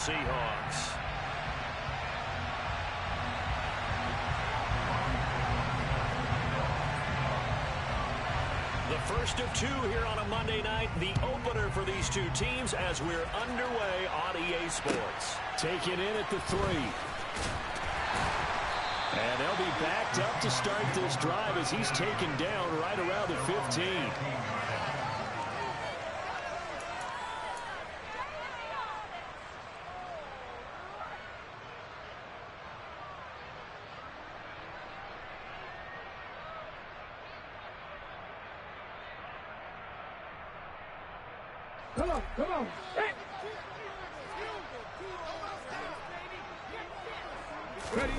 Seahawks. The first of two here on a Monday night, the opener for these two teams as we're underway on EA Sports. Taken in at the 3. And they'll be backed up to start this drive as he's taken down right around the 15. Come on, come on. Hey. Ready.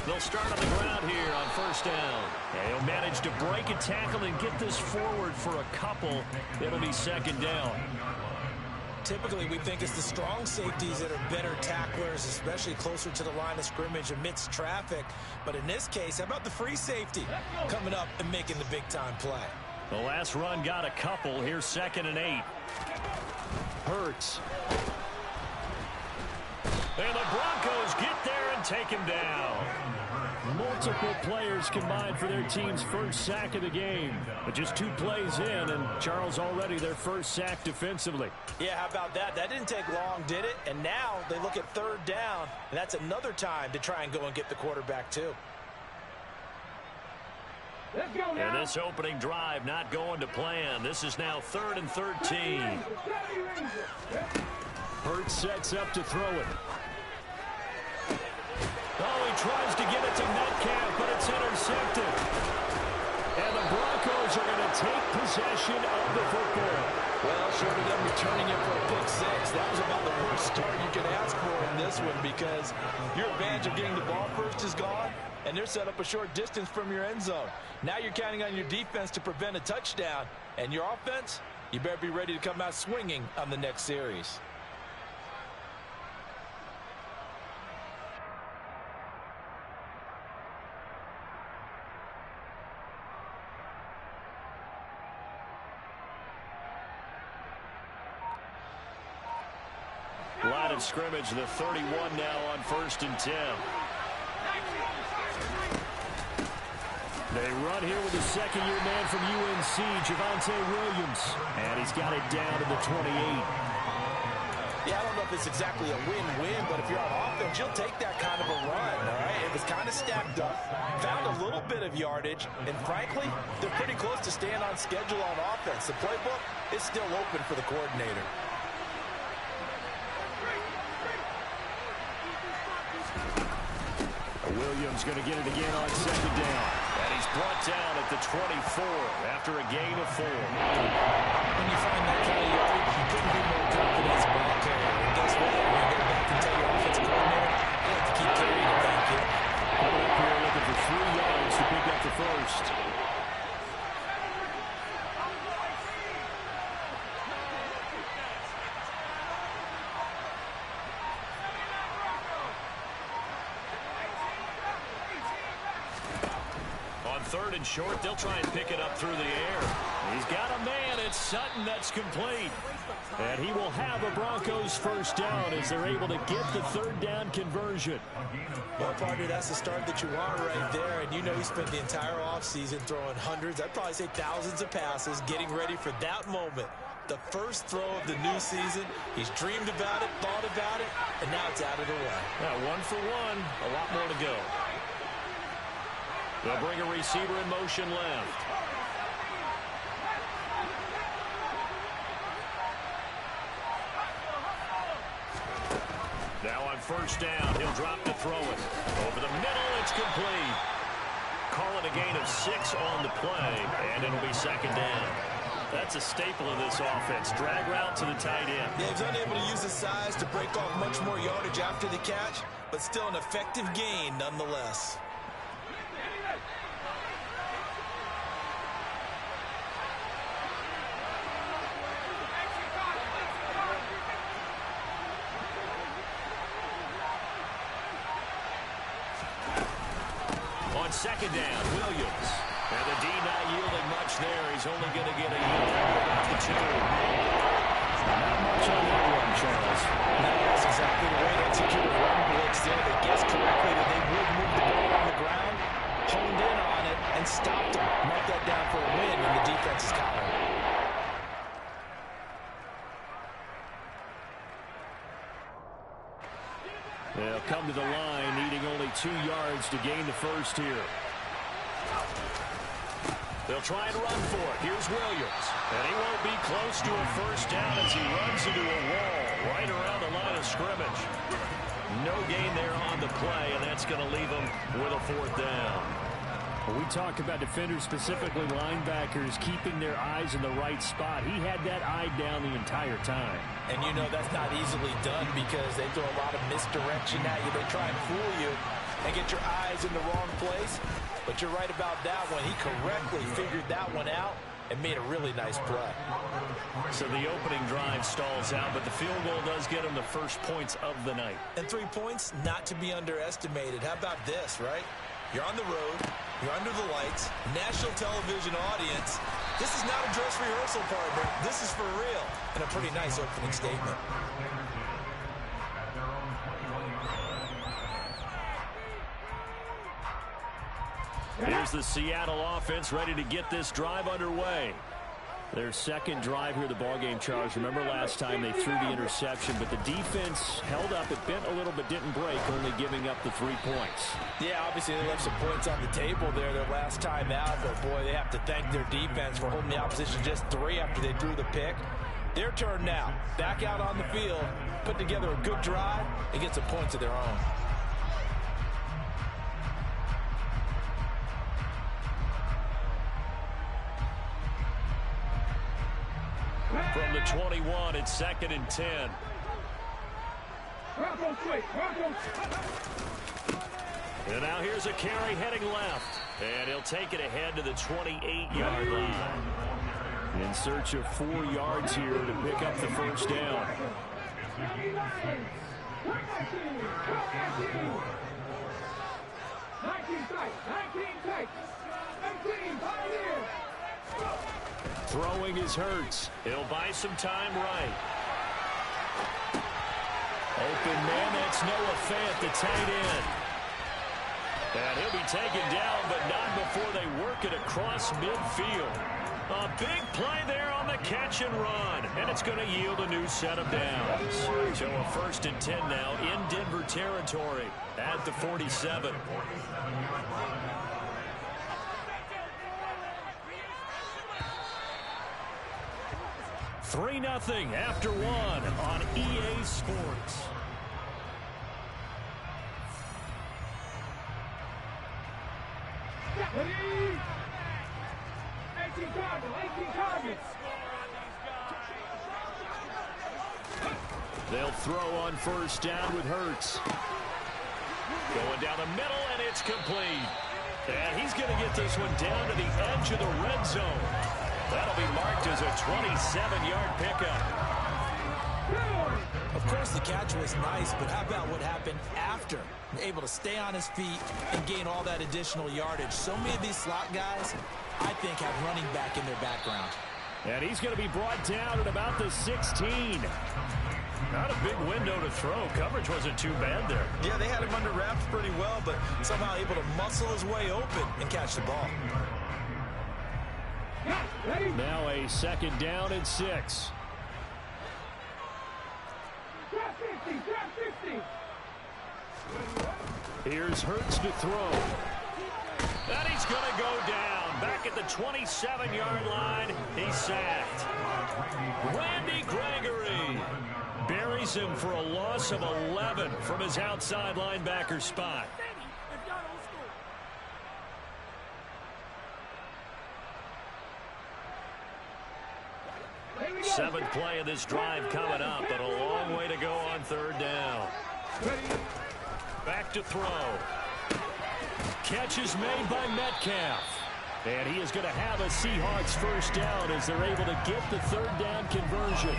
They'll start on the ground here on first down. And he'll manage to break a tackle and get this forward for a couple. It'll be second down. Typically, we think it's the strong safeties that are better tacklers, especially closer to the line of scrimmage amidst traffic. But in this case, how about the free safety coming up and making the big-time play? The last run got a couple. Here's 2nd and 8. Hurts. And the Broncos get there and take him down. Multiple players combined for their team's first sack of the game. But just 2 plays in, and Charles already their first sack defensively. Yeah, how about that? That didn't take long, did it? And now they look at 3rd down, and that's another time to try and go and get the quarterback too. Let's go now. And this opening drive not going to plan. This is now 3rd and 13. Hurts sets up to throw it. Oh, he tries to get it to Metcalf, but it's intercepted. And the Broncos are going to take possession of the football. Well, short of them returning it for a pick 6, that was about the worst start you could ask for in this one because your advantage of getting the ball first is gone, and they're set up a short distance from your end zone. Now you're counting on your defense to prevent a touchdown, and your offense, you better be ready to come out swinging on the next series. Line of scrimmage, the 31 now on 1st and 10. They run here with a second-year man from UNC, Javonte Williams. And he's got it down to the 28. Yeah, I don't know if it's exactly a win-win, but if you're on offense, you'll take that kind of a run, all right? It was kind of stacked up, found a little bit of yardage, and frankly, they're pretty close to staying on schedule on offense. The playbook is still open for the coordinator. Williams going to get it again on 2nd down. And he's brought down at the 24 after a gain of 4. When you find that kind of yardage, you couldn't be more confident as a ball carrier. And guess what? When you go back and tell your offensive coordinator, you have to keep carrying it back in. Coming up here looking for 3 yards to pick up the first. On 3rd and short, they'll try and pick it up through the air. He's got a man. It's Sutton. That's complete. And he will have a Broncos first down as they're able to get the 3rd down conversion. Well, partner, that's the start that you want right there. And you know he spent the entire offseason throwing hundreds, I'd probably say thousands of passes, getting ready for that moment. The first throw of the new season. He's dreamed about it, thought about it, and now it's out of the way. Now, 1 for 1. A lot more to go. They'll bring a receiver in motion left. Now on 1st down, he'll drop to throw it. Over the middle, it's complete. Call it a gain of 6 on the play, and it'll be 2nd down. That's a staple of this offense. Drag route to the tight end. Yeah, he's unable to use his size to break off much more yardage after the catch, but still an effective gain nonetheless. On 2nd down, Williams. And the D not yielding much there. He's only going to get a yard of about the 2. Not much on that one, Charles. No, that's exactly the way to execute a run blitz there. They guessed correctly that they would move the ball on the ground, honed in on it, and stopped them. Mark that down for a win in the defense's column. They'll come to the line, needing only 2 yards to gain the first here. They'll try and run for it. Here's Williams. And he won't be close to a first down as he runs into a wall right around the line of scrimmage. No gain there on the play, and that's going to leave him with a 4th down. When we talk about defenders, specifically linebackers, keeping their eyes in the right spot, he had that eye down the entire time. And you know that's not easily done because they throw a lot of misdirection at you. They try and fool you and get your eyes in the wrong place. But you're right about that one. He correctly figured that one out and made a really nice play. So the opening drive stalls out, but the field goal does get him the first points of the night. And 3 points, not to be underestimated. How about this, right? You're on the road. You're under the lights. National television audience. This is not a dress rehearsal, partner. This is for real. And a pretty nice opening statement. Here's the Seattle offense ready to get this drive underway. Their second drive here of the ballgame, Charles. Remember last time they threw the interception, but the defense held up. It bent a little but didn't break, only giving up the 3 points. Yeah, obviously they left some points on the table there their last time out, but boy, they have to thank their defense for holding the opposition just 3 after they threw the pick. Their turn now. Back out on the field, put together a good drive, and get some points of their own. From the 21, it's 2nd and 10. And now here's a carry heading left. And he'll take it ahead to the 28-yard line. In search of 4 yards here to pick up the first down. Throwing is Hurts. He'll buy some time right. Open man, that's Noah Fant, the tight end. And he'll be taken down, but not before they work it across midfield. A big play there on the catch and run. And it's going to yield a new set of downs. So a 1st and 10 now in Denver territory at the 47. 3-0 after 1 on EA Sports. Ready? 18 targets. They'll throw on first down with Hurts. Going down the middle, and it's complete. And he's going to get this one down to the edge of the red zone. That'll be marked as a 27-yard pickup. Of course, the catch was nice, but how about what happened after? Able to stay on his feet and gain all that additional yardage. So many of these slot guys, I think, have running back in their background. And he's going to be brought down at about the 16. Not a big window to throw. Coverage wasn't too bad there. Yeah, they had him under wraps pretty well, but somehow able to muscle his way open and catch the ball. Now a 2nd down and 6. Here's Hurts to throw. And he's going to go down. Back at the 27-yard line, he's sacked. Randy Gregory buries him for a loss of 11 from his outside linebacker spot. Seventh play of this drive coming up, but a long way to go on 3rd down. Back to throw. Catch is made by Metcalf. And he is going to have a Seahawks first down as they're able to get the 3rd down conversion.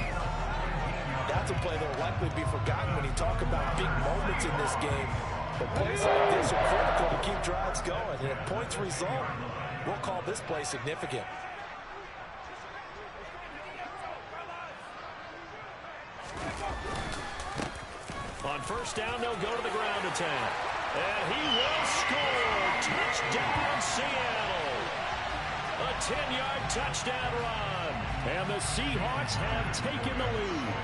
That's a play that will likely be forgotten when you talk about big moments in this game. But plays like this are critical to keep drives going. And if points result, we'll call this play significant. On first down, they'll go to the ground attack. And he will score. Touchdown, Seattle. A 10-yard touchdown run. And the Seahawks have taken the lead.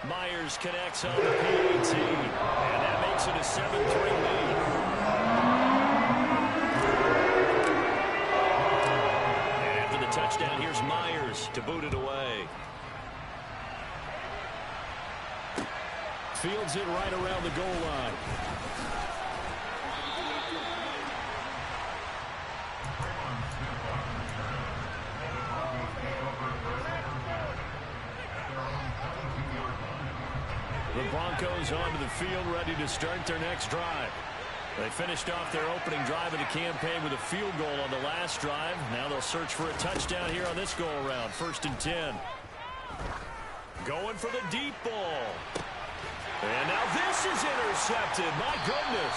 Myers connects on the PAT. And that makes it a 7-3 lead. And after the touchdown, here's Myers to boot it away. Fields it right around the goal line. The Broncos onto the field, ready to start their next drive. They finished off their opening drive of the campaign with a field goal on the last drive. Now they'll search for a touchdown here on this go-around. 1st and 10. Going for the deep ball. And now this is intercepted. My goodness.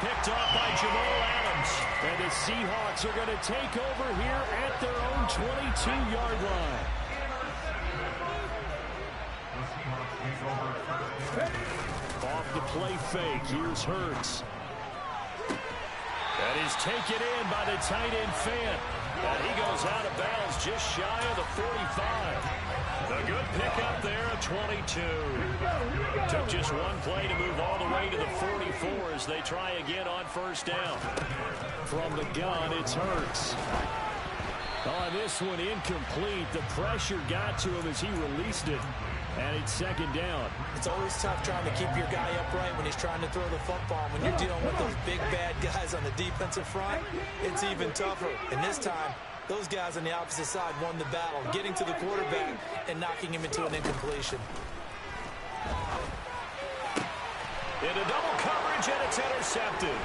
Picked off by Jamal Adams. And the Seahawks are going to take over here at their own 22-yard line. Off the play fake. Here's Hurts. And he's taken in by the tight end Fant. And he goes out of bounds just shy of the 45. A good pickup there at 22. Took just one play to move all the way to the 44 as they try again on first down. From the gun, it's Hurts. On this one, incomplete. The pressure got to him as he released it. And it's 2nd down. It's always tough trying to keep your guy upright when he's trying to throw the football. When you're dealing with those big, bad guys on the defensive front, it's even tougher. And this time, those guys on the opposite side won the battle, getting to the quarterback and knocking him into an incompletion. Into double coverage, and it's intercepted.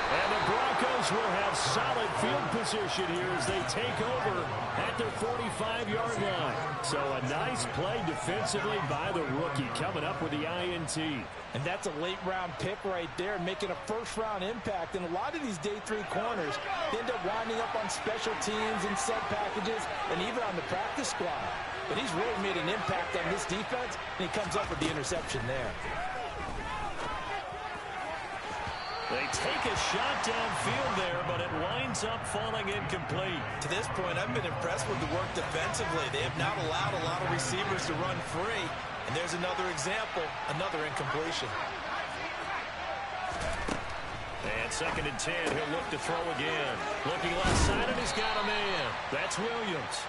And the Broncos will have solid field position here as they take over at their 45-yard line. So a nice play defensively by the rookie coming up with the INT. And that's a late-round pick right there, making a first-round impact. And a lot of these day 3 corners end up winding up on special teams and sub packages and even on the practice squad. But he's really made an impact on this defense, and he comes up with the interception there. They take a shot downfield there, but it winds up falling incomplete. To this point, I've been impressed with the work defensively. They have not allowed a lot of receivers to run free. And there's another example, another incompletion. And 2nd and 10, he'll look to throw again. Looking left side, and he's got a man. That's Williams.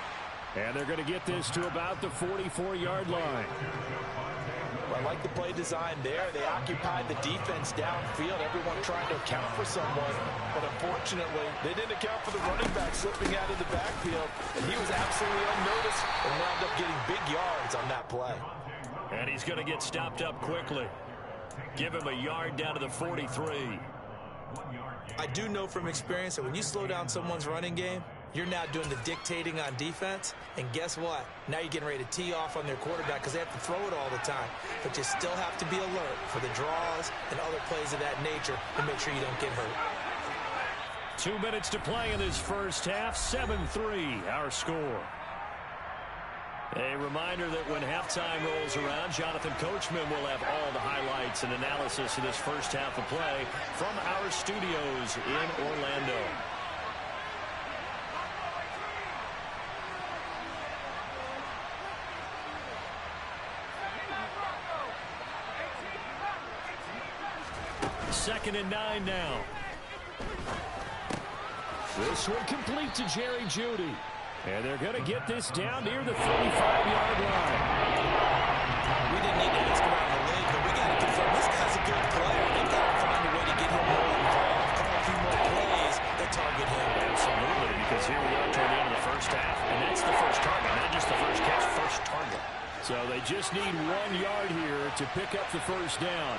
And they're going to get this to about the 44-yard line. I like the play design there. They occupied the defense downfield, everyone trying to account for someone. But unfortunately, they didn't account for the running back slipping out of the backfield. And he was absolutely unnoticed and wound up getting big yards on that play. And he's going to get stopped up quickly. Give him a yard down to the 43. I do know from experience that when you slow down someone's running game, you're now doing the dictating on defense. And guess what? Now you're getting ready to tee off on their quarterback because they have to throw it all the time. But you still have to be alert for the draws and other plays of that nature to make sure you don't get hurt. 2 minutes to play in this first half. 7-3, our score. A reminder that when halftime rolls around, Jonathan Coachman will have all the highlights and analysis of this first half of play from our studios in Orlando. Second and 9 now. This one complete to Jerry Jeudy. And they're going to get this down near the 35-yard line. We didn't need to ask around the league, but we got to confirm this guy's a good player. They've got to find a way to get him more involved, call a few more plays that target him. Absolutely, because here we are toward the end of the first half. And that's the first target, not just the first catch, first target. So they just need 1 yard here to pick up the first down.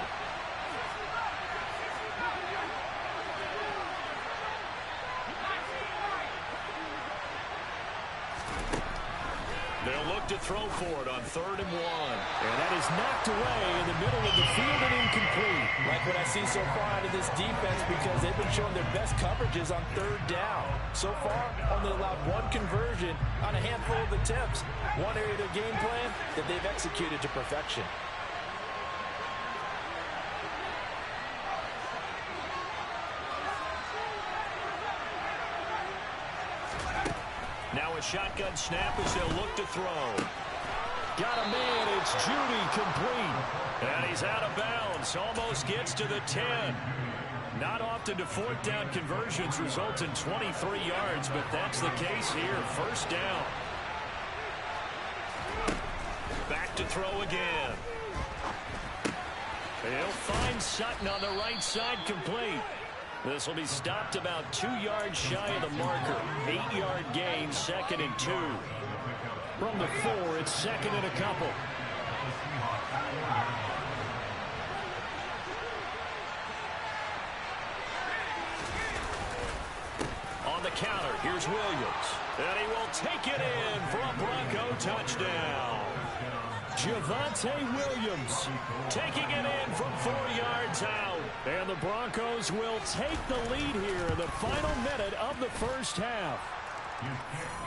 They'll look to throw for it on 3rd and 1. And that is knocked away in the middle of the field and incomplete. Like what I see so far out of this defense, because they've been showing their best coverages on 3rd down. So far, only allowed 1 conversion on a handful of attempts. One area of their game plan that they've executed to perfection. Now a shotgun snap as they'll look to throw. Got a man. It's Judy, complete. And he's out of bounds. Almost gets to the 10. Not often do 4th down conversions result in 23 yards, but that's the case here. 1st down. Back to throw again. He'll find Sutton on the right side, complete. This will be stopped about 2 yards shy of the marker. 8-yard gain, 2nd and 2. From the 4, it's 2nd and a couple. On the counter, here's Williams. And he will take it in for a Bronco touchdown. Javonte Williams Taking it in from 4 yards out. and the Broncos will take the lead here in the final minute of the 1st half.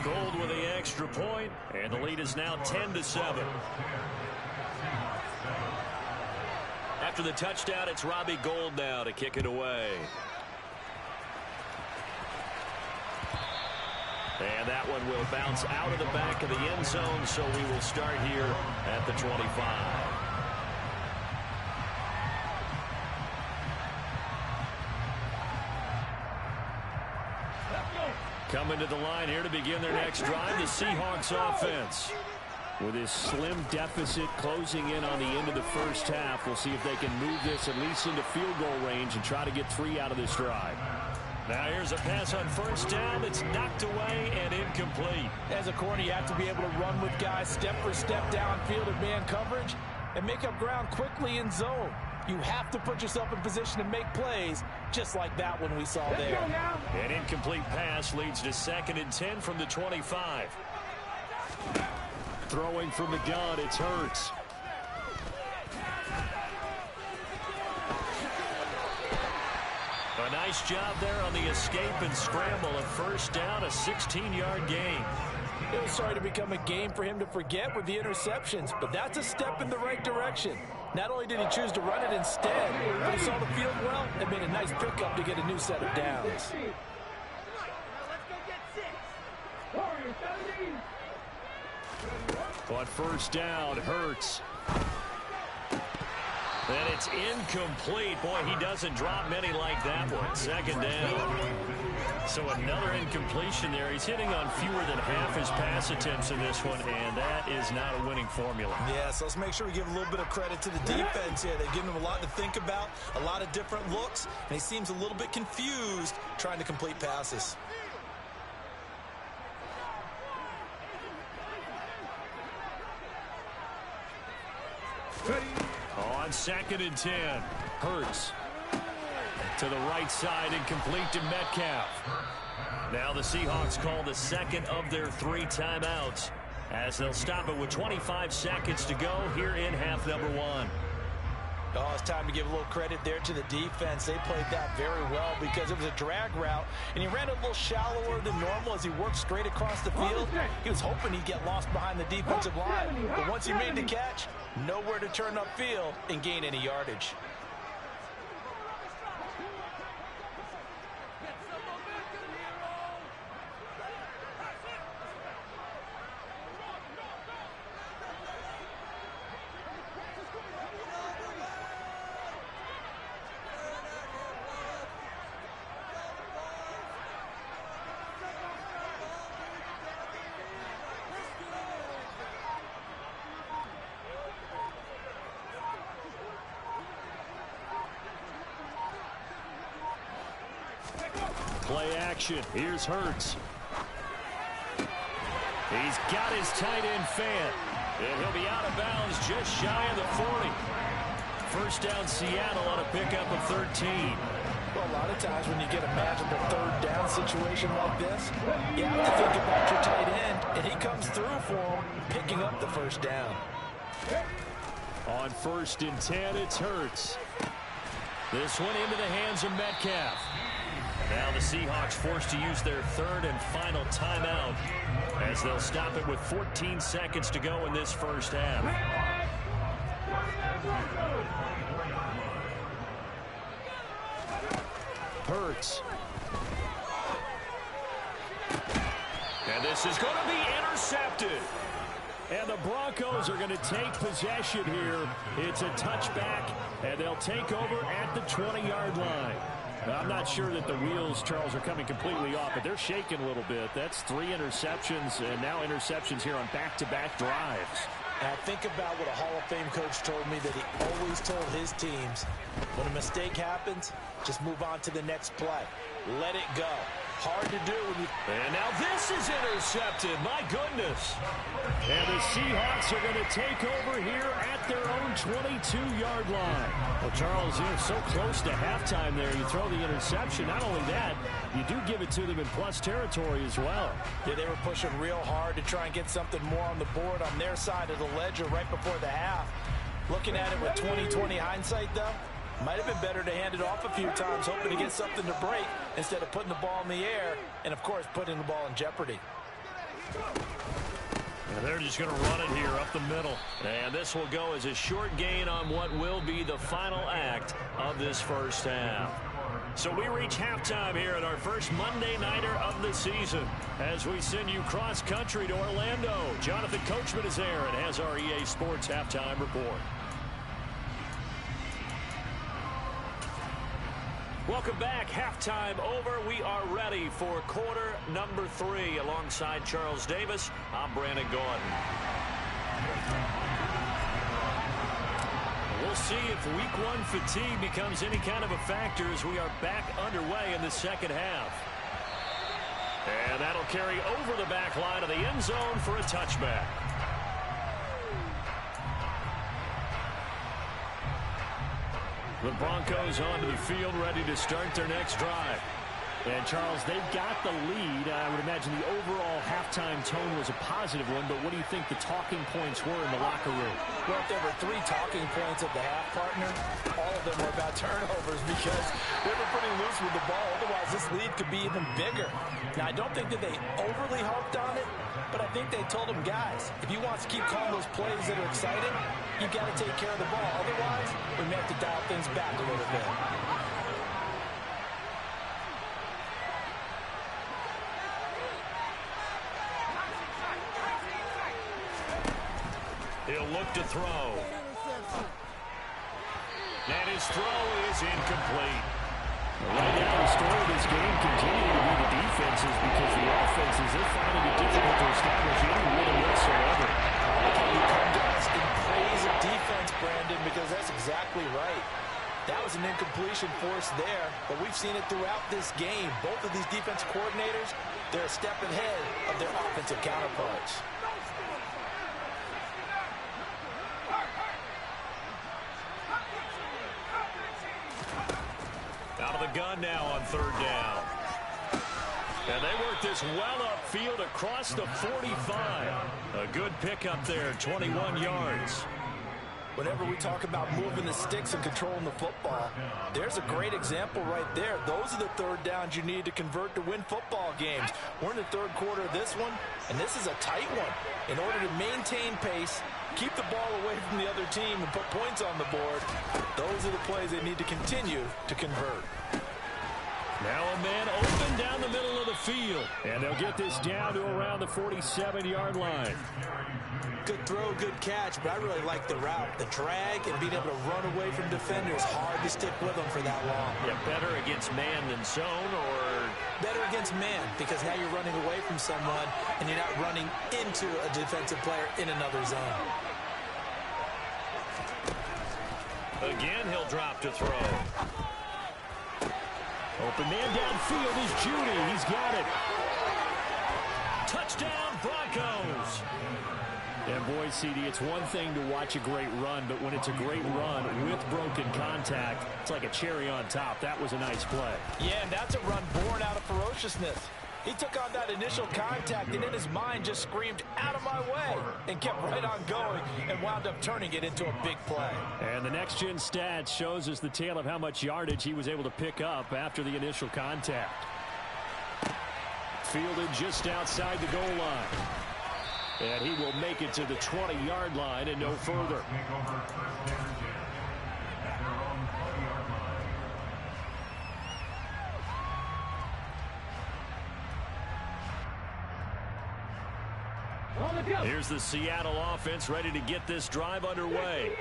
Gold with the extra point, and the lead is now 10-7. After the touchdown, it's Robbie Gould now to kick it away. And that one will bounce out of the back of the end zone, so we will start here at the 25. Coming to the line here to begin their next drive, the Seahawks offense. With this slim deficit closing in on the end of the 1st half, we'll see if they can move this at least into field goal range and try to get 3 out of this drive. Now here's a pass on 1st down. It's knocked away and incomplete. As a corner, you have to be able to run with guys step for step downfield in man coverage and make up ground quickly in zone. You have to put yourself in position to make plays, just like that one we saw there. An incomplete pass leads to 2nd and 10 from the 25. Throwing from the gun, it's Hurts. A nice job there on the escape and scramble. A 1st down, a 16-yard gain. It was sorry to become a game for him to forget with the interceptions, but that's a step in the right direction. Not only did he choose to run it instead, but he saw the field well and made a nice pickup to get a new set of downs. On 1st down, Hurts. And it's incomplete. Boy, he doesn't drop many like that one. 2nd down. So another incompletion there. He's hitting on fewer than half his pass attempts in this one, and that is not a winning formula. Yeah, so let's make sure we give a little bit of credit to the defense here. They've given him a lot to think about, a lot of different looks, and he seems a little bit confused trying to complete passes. On 2nd and 10, Hurts. To the right side, incomplete to Metcalf. Now the Seahawks call the 2nd of their 3 timeouts as they'll stop it with 25 seconds to go here in half number 1. Oh, it's time to give a little credit there to the defense. They played that very well because it was a drag route, and he ran a little shallower than normal as he worked straight across the field. He was hoping he'd get lost behind the defensive line, but once he made the catch, nowhere to turn upfield and gain any yardage. Play action. Here's Hurts. He's got his tight end fan. And he'll be out of bounds just shy of the 40. 1st down Seattle on a pickup of 13. Well, a lot of times when you get a magical 3rd down situation like this, you have to think about your tight end, and he comes through for him. first down. On 1st and 10, it's Hurts. This one into the hands of Metcalf. Now the Seahawks forced to use their 3rd and final timeout as they'll stop it with 14 seconds to go in this first half. Hurts. And this is going to be intercepted. And the Broncos are going to take possession here. It's a touchback, and they'll take over at the 20-yard line. Now, I'm not sure that the wheels, Charles, are coming completely off, but they're shaking a little bit. That's 3 interceptions, and now interceptions here on back-to-back drives. And I think about what a Hall of Fame coach told me that he always told his teams, when a mistake happens, just move on to the next play. Let it go. Hard to do when you... And now this is intercepted. My goodness. And the Seahawks are going to take over here at their own 22-yard line. Well, Charles, you're so close to halftime there. You throw the interception. Not only that, you do give it to them in plus territory as well. Yeah, they were pushing real hard to try and get something more on the board on their side of the ledger right before the half. Looking at it with 20/20 hindsight, though, might have been better to hand it off a few times, hoping to get something to break instead of putting the ball in the air and, of course, putting the ball in jeopardy. And they're just going to run it here up the middle. And this will go as a short gain on what will be the final act of this first half. So we reach halftime here at our first Monday Nighter of the season as we send you cross-country to Orlando. Jonathan Coachman is there and has our EA Sports Halftime Report. Welcome back. Halftime over. We are ready for quarter number 3. Alongside Charles Davis, I'm Brandon Gordon. We'll see if week 1 fatigue becomes any kind of a factor as we are back underway in the second half. And that'll carry over the back line of the end zone for a touchback. The Broncos onto the field, ready to start their next drive. And, Charles, they've got the lead. I would imagine the overall halftime tone was a positive one, but what do you think the talking points were in the locker room? Well, if there were 3 talking points at the half, partner, all of them were about turnovers because they were pretty loose with the ball. Otherwise, this lead could be even bigger. Now, I don't think that they overly harped on it, but I think they told them, guys, if you want to keep calling those plays that are exciting, you've got to take care of the ball. Otherwise, we may have to dial things back a little bit. He'll look to throw. And his throw is incomplete. Right now, the story of this game continuing to be the defenses because the offenses, they're finding it difficult to establish any rhythm whatsoever. I like how you come to us in praise of defense, Brandon, because that's exactly right. That was an incompletion force there, but we've seen it throughout this game. Both of these defense coordinators, they're a step ahead of their offensive counterparts. Out of the gun now on 3rd down. And they work this well upfield across the 45. A good pickup there, 21 yards. Whenever we talk about moving the sticks and controlling the football, there's a great example right there. Those are the 3rd downs you need to convert to win football games. We're in the 3rd quarter of this one, and this is a tight one. In order to maintain pace, keep the ball away from the other team, and put points on the board, those are the plays they need to continue to convert. Now a man open down the middle of the field. And they'll get this down to around the 47-yard line. Good throw, good catch, but I really like the route. The drag and being able to run away from defenders, hard to stick with them for that long. Yeah, better against man than zone, or? Better against man, because now you're running away from someone and you're not running into a defensive player in another zone. Again, he'll drop to throw. Open man downfield is Judy. He's got it. Touchdown, Broncos. And boy, CD, it's one thing to watch a great run, but when it's a great run with broken contact, it's like a cherry on top. That was a nice play. Yeah, and that's a run born out of ferociousness. He took on that initial contact, and in his mind just screamed, "Out of my way," and kept right on going and wound up turning it into a big play. And the next-gen stats shows us the tale of how much yardage he was able to pick up after the initial contact. Fielded just outside the goal line. And he will make it to the 20-yard line and no further. Here's the Seattle offense ready to get this drive underway.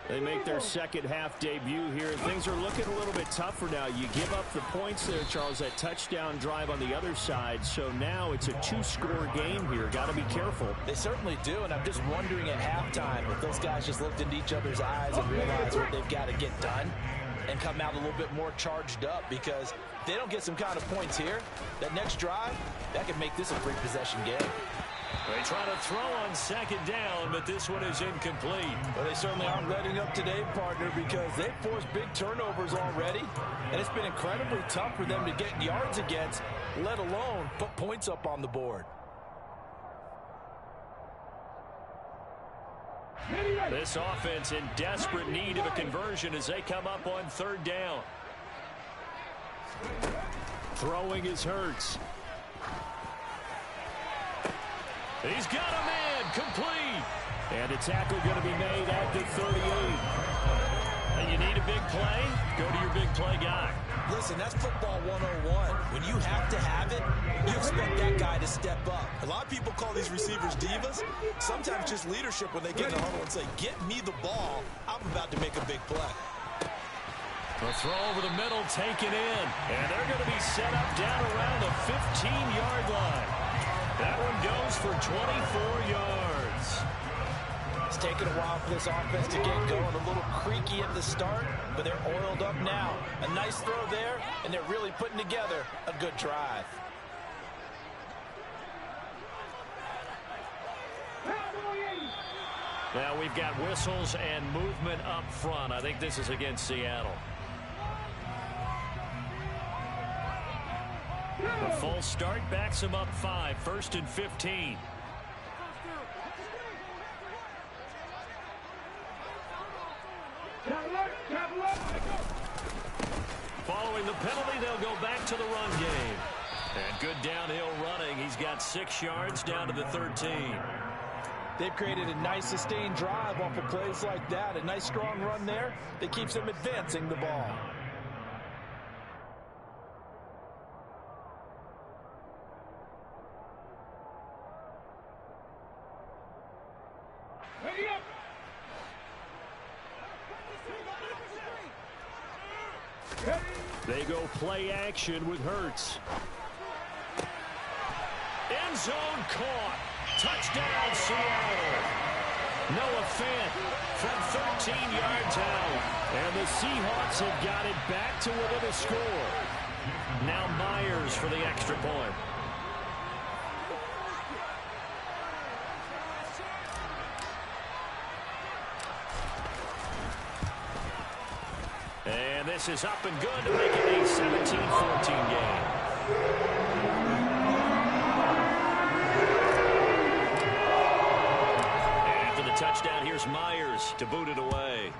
They make their second half debut here, and things are looking a little bit tougher now. You give up the points there, Charles, that touchdown drive on the other side. So now it's a two-score game here. Got to be careful. They certainly do, and I'm just wondering at halftime if those guys just looked into each other's eyes and realized what they've got to get done and come out a little bit more charged up, because if they don't get some kind of points here, that next drive, that could make this a three-possession game. They try to throw on second down, but this one is incomplete. Well, they certainly aren't letting up today, partner, because they've forced big turnovers already, and it's been incredibly tough for them to get yards against, let alone put points up on the board. This offense in desperate need of a conversion as they come up on third down. Throwing is Hurts. He's got a man, complete. And a tackle going to be made at the 38. And you need a big play? Go to your big play guy. Listen, that's football 101. When you have to have it, you expect that guy to step up. A lot of people call these receivers divas. Sometimes just leadership when they get in the huddle and say, "Get me the ball. I'm about to make a big play." A throw over the middle, taken in. And they're going to be set up down around the 15-yard line. That one goes for 24 yards. It's taken a while for this offense to get going. A little creaky at the start, but they're oiled up now. A nice throw there, and they're really putting together a good drive. Now we've got whistles and movement up front. I think this is against Seattle. A full start backs him up 5, 1st and 15. Following the penalty, they'll go back to the run game. And good downhill running. He's got 6 yards down to the 13. They've created a nice sustained drive off of plays like that. A nice strong run there that keeps them advancing the ball. They go play action with Hurts. End zone caught. Touchdown, Seattle. Noah Fant from 13 yards out. And the Seahawks have got it back to within a score. Now Myers for the extra point. And this is up and good to make it a 17-14 game. After the touchdown, here's Myers to boot it away.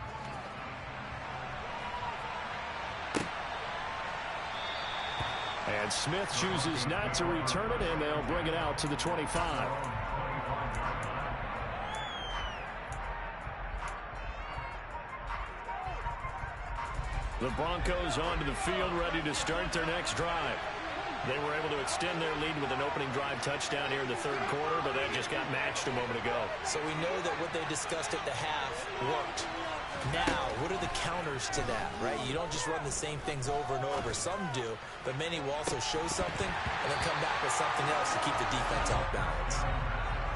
And Smith chooses not to return it, and they'll bring it out to the 25. The Broncos onto the field, ready to start their next drive. They were able to extend their lead with an opening drive touchdown here in the third quarter, but that just got matched a moment ago. So we know that what they discussed at the half worked. Now, what are the counters to that, right? You don't just run the same things over and over. Some do, but many will also show something and then come back with something else to keep the defense off balance.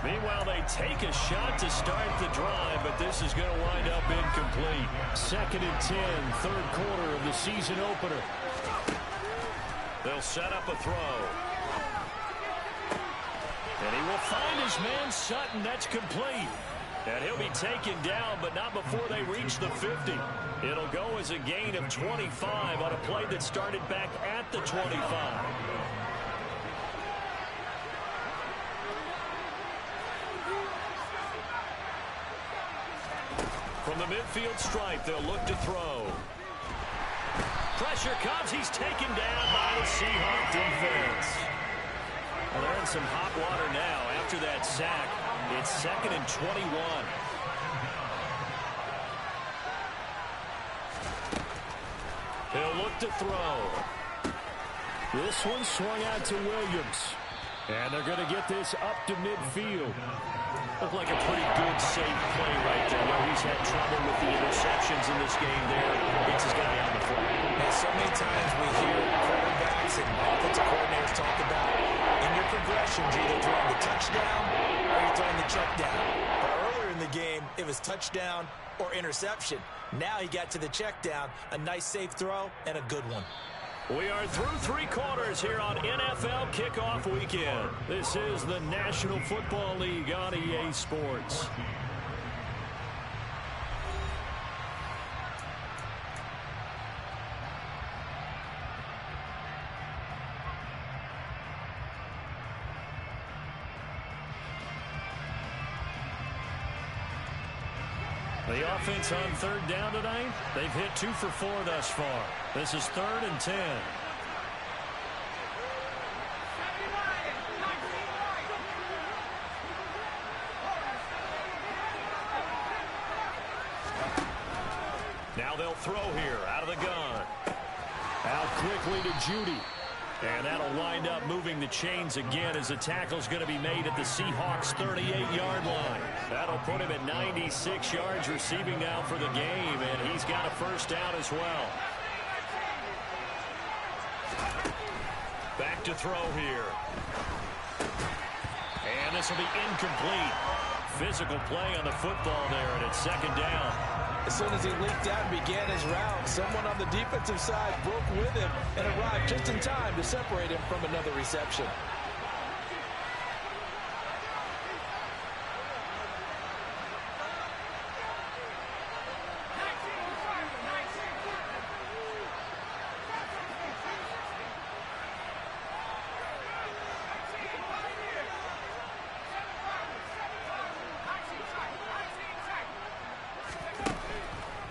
Meanwhile, they take a shot to start the drive, but this is going to wind up incomplete. 2nd and 10, third quarter of the season opener. They'll set up a throw. And he will find his man Sutton. That's complete. And he'll be taken down, but not before they reach the 50. It'll go as a gain of 25 on a play that started back at the 25. From the midfield stripe, they'll look to throw. Pressure comes. He's taken down by the Seahawks defense. Well, they're in some hot water now after that sack. It's 2nd and 21. He'll look to throw. This one swung out to Williams. And they're going to get this up to midfield. Looked like a pretty good, safe play right there. Where he's had trouble with the interceptions in this game there. Gets his guy on the fly. And so many times we hear quarterbacks and offensive coordinators talk about in your progressions, you're either throwing the touchdown or you're throwing the check down. But earlier in the game, it was touchdown or interception. Now he got to the check down, a nice safe throw, and a good one. We are through 3 quarters here on NFL Kickoff Weekend. This is the National Football League on EA Sports. The offense on 3rd down tonight, they've hit 2 for 4 thus far. This is 3rd and 10. Now they'll throw here out of the gun. Out quickly to Judy. And that'll wind up moving the chains again as the tackle's going to be made at the Seahawks' 38-yard line. That'll put him at 96 yards receiving now for the game, and he's got a first down as well. Back to throw here. And this will be incomplete. Physical play on the football there, and it's 2nd down. As soon as he leaked out and began his round, someone on the defensive side broke with him and arrived just in time to separate him from another reception.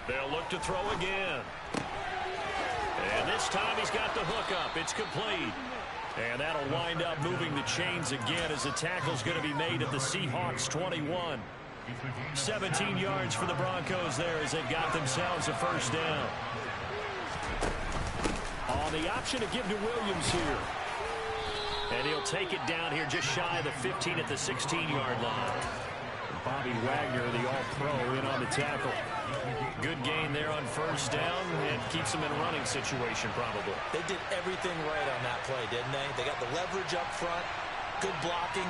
They'll look to throw again. And this time he's got the hook up. It's complete. And that'll wind up moving the chains again as the tackle's going to be made at the Seahawks' 21. 17 yards for the Broncos there as they've got themselves a first down. On the option to give to Williams here. And he'll take it down here just shy of the 15 at the 16-yard line. Bobby Wagner, the all-pro, in on the tackle. Good gain there on first down and keeps them in a running situation probably. They did everything right on that play, didn't they? They got the leverage up front, good blocking,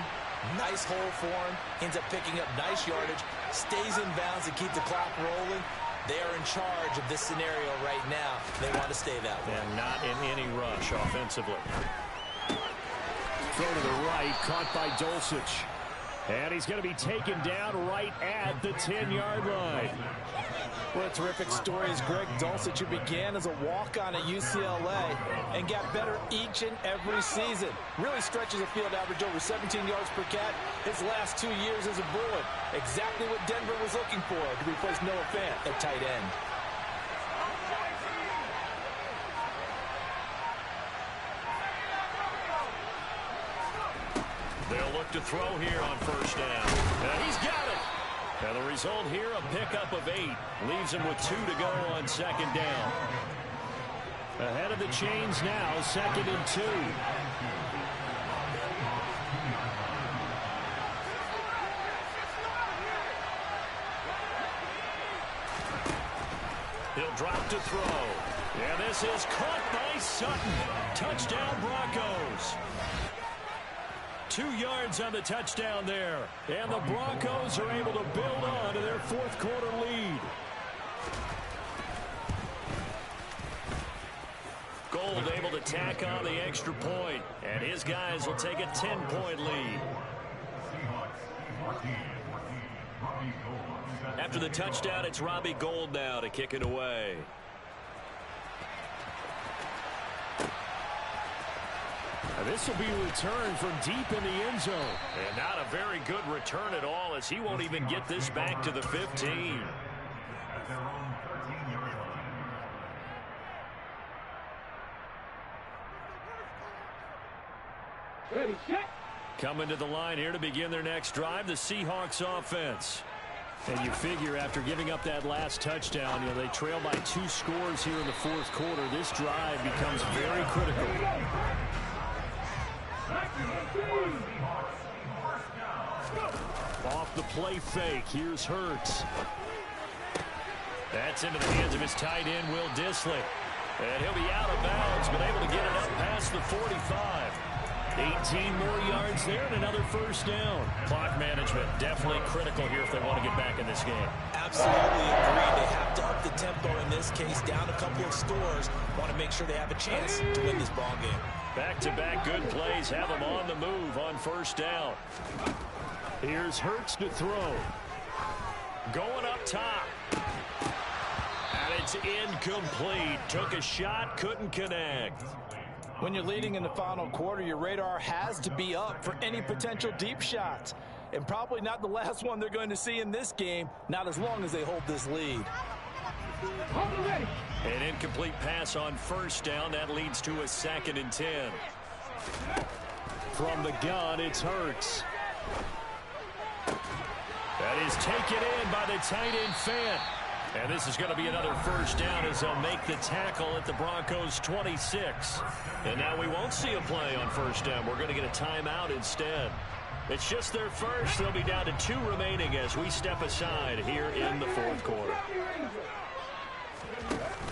nice hole for him, ends up picking up nice yardage, stays in bounds to keep the clock rolling. They are in charge of this scenario right now. They want to stay that way. And not in any rush offensively. Throw to the right, caught by Dulcich. And he's going to be taken down right at the 10-yard line. What a terrific story is Greg Dulcich, who began as a walk-on at UCLA and got better each and every season. Really stretches a field average over 17 yards per catch his last 2 years as a Bruin. Exactly what Denver was looking for to replace Noah Fant at tight end. They'll look to throw here on first down. And he's got it. And the result here, a pickup of 8. Leaves him with 2 to go on second down. Ahead of the chains now, 2nd and 2. He'll drop to throw. And this is caught by Sutton. Touchdown Broncos. 2 yards on the touchdown there. And the Broncos are able to build on to their 4th quarter lead. Gold able to tack on the extra point. And his guys will take a 10-point lead. After the touchdown, it's Robbie Gould now to kick it away. This will be a return from deep in the end zone. And not a very good return at all as he won't even get this back to the 15. Ready, set. Coming to the line here to begin their next drive, the Seahawks offense. And you figure after giving up that last touchdown, they trail by 2 scores here in the fourth quarter. This drive becomes very critical. Off the play fake, here's Hurts. That's into the hands of his tight end, Will Dissly. And he'll be out of bounds, but able to get it up past the 45. 18 more yards there and another first down. Clock management definitely critical here if they want to get back in this game. Absolutely agree. They have to up the tempo in this case, down a couple of scores. Want to make sure they have a chance to win this ball game. Back-to-back good plays have them on the move on first down. Here's Hurts to throw. Going up top. And it's incomplete. Took a shot, couldn't connect. When you're leading in the final quarter, your radar has to be up for any potential deep shots. And probably not the last one they're going to see in this game, not as long as they hold this lead. An incomplete pass on first down. That leads to a 2nd and 10. From the gun, it's Hurts. That is taken in by the tight end Fant. And this is going to be another first down as they'll make the tackle at the Broncos' 26. And now we won't see a play on first down. We're going to get a timeout instead. It's just their first. They'll be down to 2 remaining as we step aside here in the fourth quarter.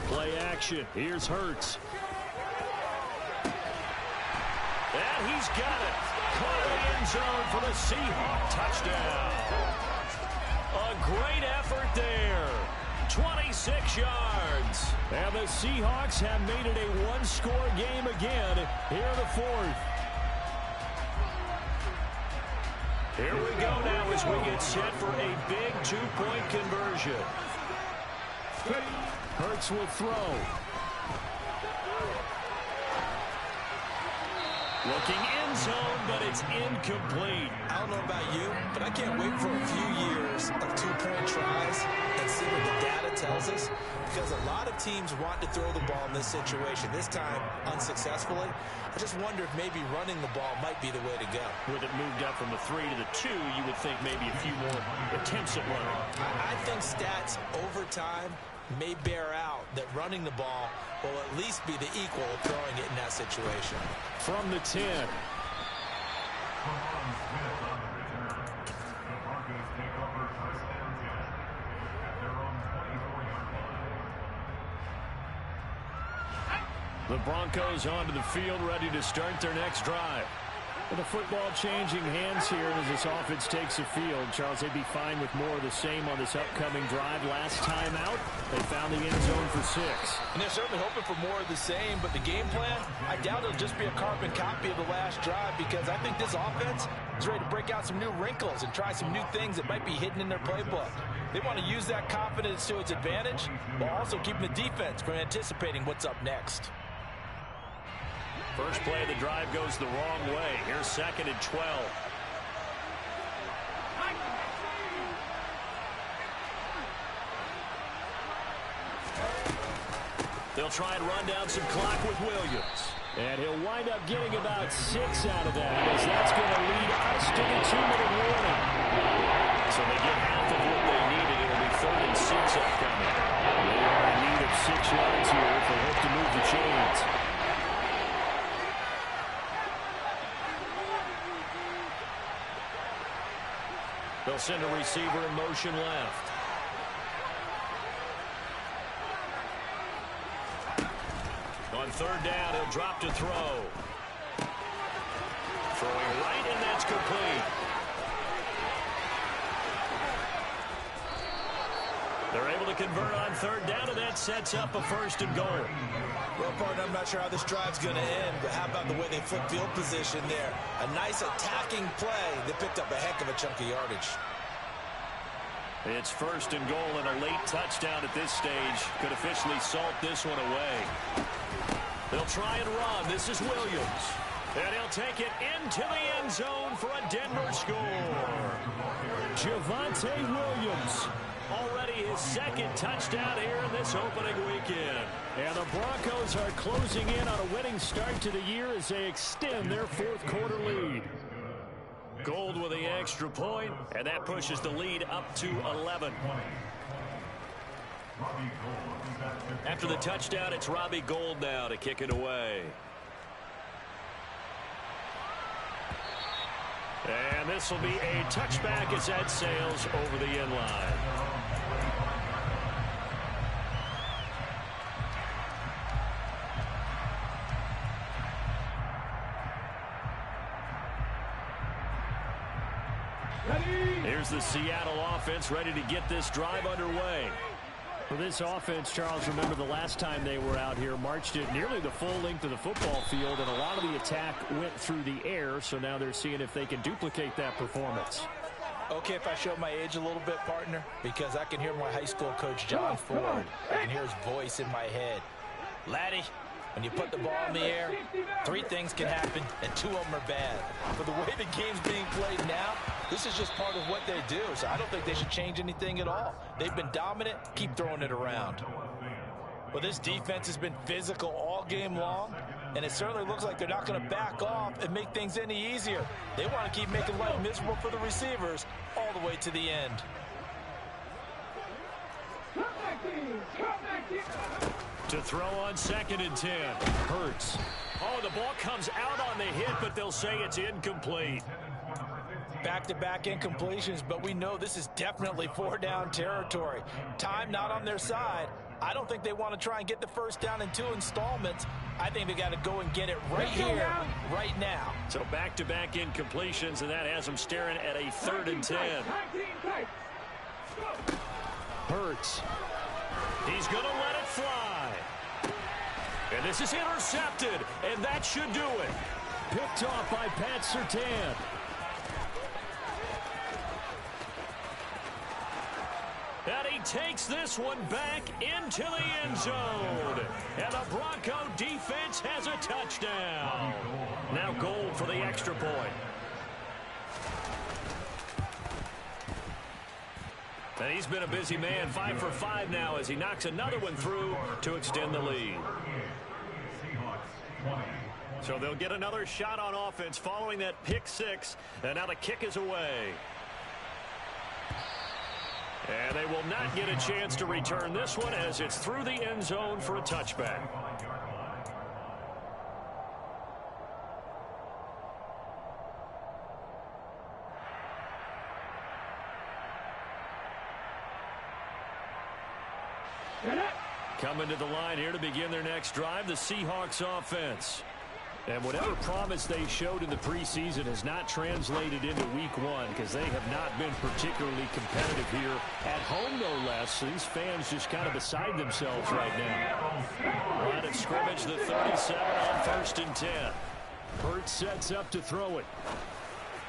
Play action. Here's Hurts. And he's got it. Caught in the end zone for the Seahawk touchdown. A great effort there. 26 yards. And the Seahawks have made it a 1-score game again here in the fourth. Here we go now as we get set for a big 2-point conversion. Hurts will throw. Looking end zone, but it's incomplete. I don't know about you, but I can't wait for a few years of 2-point tries and see what the data tells us, because a lot of teams want to throw the ball in this situation. This time, unsuccessfully. I just wonder if maybe running the ball might be the way to go. With it moved up from the 3 to the 2, you would think maybe a few more attempts at running. I think stats over time may bear out that running the ball will at least be the equal of throwing it in that situation. From the 10. The Broncos onto the field, ready to start their next drive. With the football changing hands here as this offense takes the field, Charles, they'd be fine with more of the same on this upcoming drive. Last time out, they found the end zone for 6. And they're certainly hoping for more of the same, but the game plan, I doubt it'll just be a carbon copy of the last drive, because I think this offense is ready to break out some new wrinkles and try some new things that might be hidden in their playbook. They want to use that confidence to its advantage, while also keeping the defense from anticipating what's up next. First play of the drive goes the wrong way. Here's 2nd and 12. They'll try and run down some clock with Williams. And he'll wind up getting about 6 out of that, as that's going to lead us to the 2-minute warning. So they get half of what they needed. It'll be 3rd and 6 upcoming. They are in need of 6 yards here if they hope to move the chains. They'll send a receiver in motion left. On 3rd down, he'll drop to throw. Throwing right, and that's complete. They're able to convert on 3rd down, and that sets up a 1st and goal. Well, partner, I'm not sure how this drive's going to end, but how about the way they flip field position there? A nice attacking play. They picked up a heck of a chunk of yardage. It's 1st and goal, and a late touchdown at this stage could officially salt this one away. They'll try and run. This is Williams. And he'll take it into the end zone for a Denver score. Javonte Williams Already his second touchdown here in this opening weekend. And the Broncos are closing in on a winning start to the year as they extend their fourth quarter lead. Gold with the extra point, and that pushes the lead up to 11. After the touchdown, it's Robbie Gould now to kick it away. And this will be a touchback as that sails over the end line. Here's the Seattle offense ready to get this drive underway. For this offense, Charles, remember the last time they were out here, marched it nearly the full length of the football field, and a lot of the attack went through the air, so now they're seeing if they can duplicate that performance. Okay, if I show my age a little bit, partner, because I can hear my high school coach, John Ford. I can hear his voice in my head. Laddie, when you put the ball in the air, 3 things can happen, and 2 of them are bad. But the way the game's being played now, this is just part of what they do, so I don't think they should change anything at all. They've been dominant. Keep throwing it around. Well, this defense has been physical all game long, and it certainly looks like they're not going to back off and make things any easier. They want to keep making life miserable for the receivers all the way to the end. To throw on 2nd and 10. Hurts. Oh, the ball comes out on the hit, but they'll say it's incomplete. Back-to-back incompletions, but we know this is definitely 4-down territory. Time not on their side. I don't think they want to try and get the first down in 2 installments. I think they got to go and get it right here, right now. So back-to-back incompletions, and that has them staring at a 3rd and 10. Hurts. He's going to let it fly. And this is intercepted, and that should do it. Picked off by Pat Surtain. And he takes this one back into the end zone. And the Bronco defense has a touchdown. Now Gould for the extra point. And he's been a busy man, 5 for 5 now as he knocks another one through to extend the lead. So they'll get another shot on offense following that pick 6. And now the kick is away. And they will not get a chance to return this one as it's through the end zone for a touchback. Coming to the line here to begin their next drive, the Seahawks offense. And whatever promise they showed in the preseason has not translated into week 1 because they have not been particularly competitive here at home, no less. So these fans just kind of beside themselves right now. Line of scrimmage, the 37 on 1st and 10. Hurts sets up to throw it.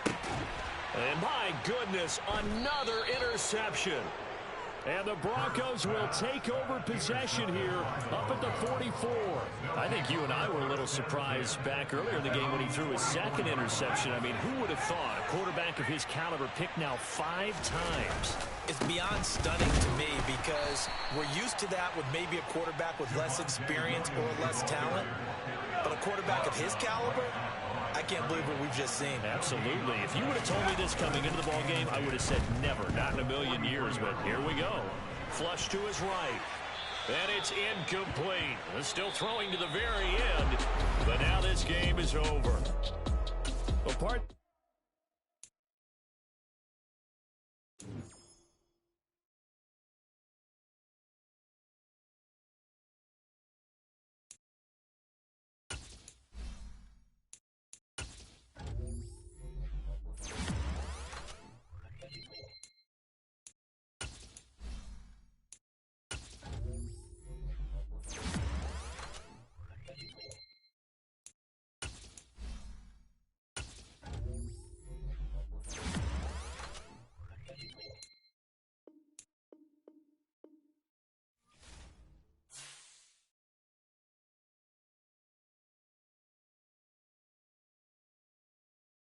And my goodness, another interception. And the Broncos will take over possession here up at the 44. I think you and I were a little surprised back earlier in the game when he threw his 2nd interception. I mean, who would have thought a quarterback of his caliber picked now 5 times? It's beyond stunning to me because we're used to that with maybe a quarterback with less experience or less talent. But a quarterback of his caliber, I can't believe what we've just seen. Absolutely. If you would have told me this coming into the ball game, I would have said never, not in a million years. But here we go. Flush to his right. And it's incomplete. Still throwing to the very end. But now this game is over. Well,